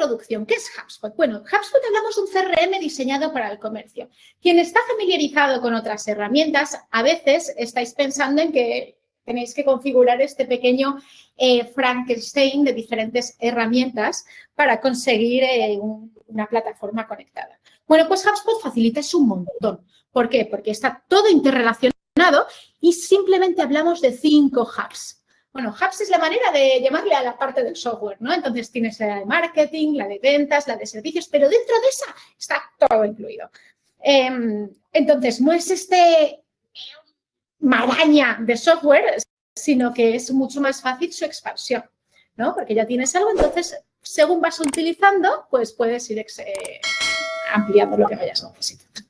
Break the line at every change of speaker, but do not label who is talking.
introducción. ¿Qué es HubSpot? Bueno, HubSpot hablamos de un CRM diseñado para el comercio. Quien está familiarizado con otras herramientas, a veces estáis pensando en que tenéis que configurar este pequeño Frankenstein de diferentes herramientas para conseguir una plataforma conectada. Bueno, pues HubSpot facilita eso un montón. ¿Por qué? Porque está todo interrelacionado y simplemente hablamos de 5 hubs. Bueno, hubs es la manera de llamarle a la parte del software, ¿no? Entonces tienes la de marketing, la de ventas, la de servicios, pero dentro de esa está todo incluido. Entonces, no es maraña de software, sino que es mucho más fácil su expansión, ¿no? Porque ya tienes algo, entonces, según vas utilizando, pues puedes ir ampliando lo que vayas necesitando.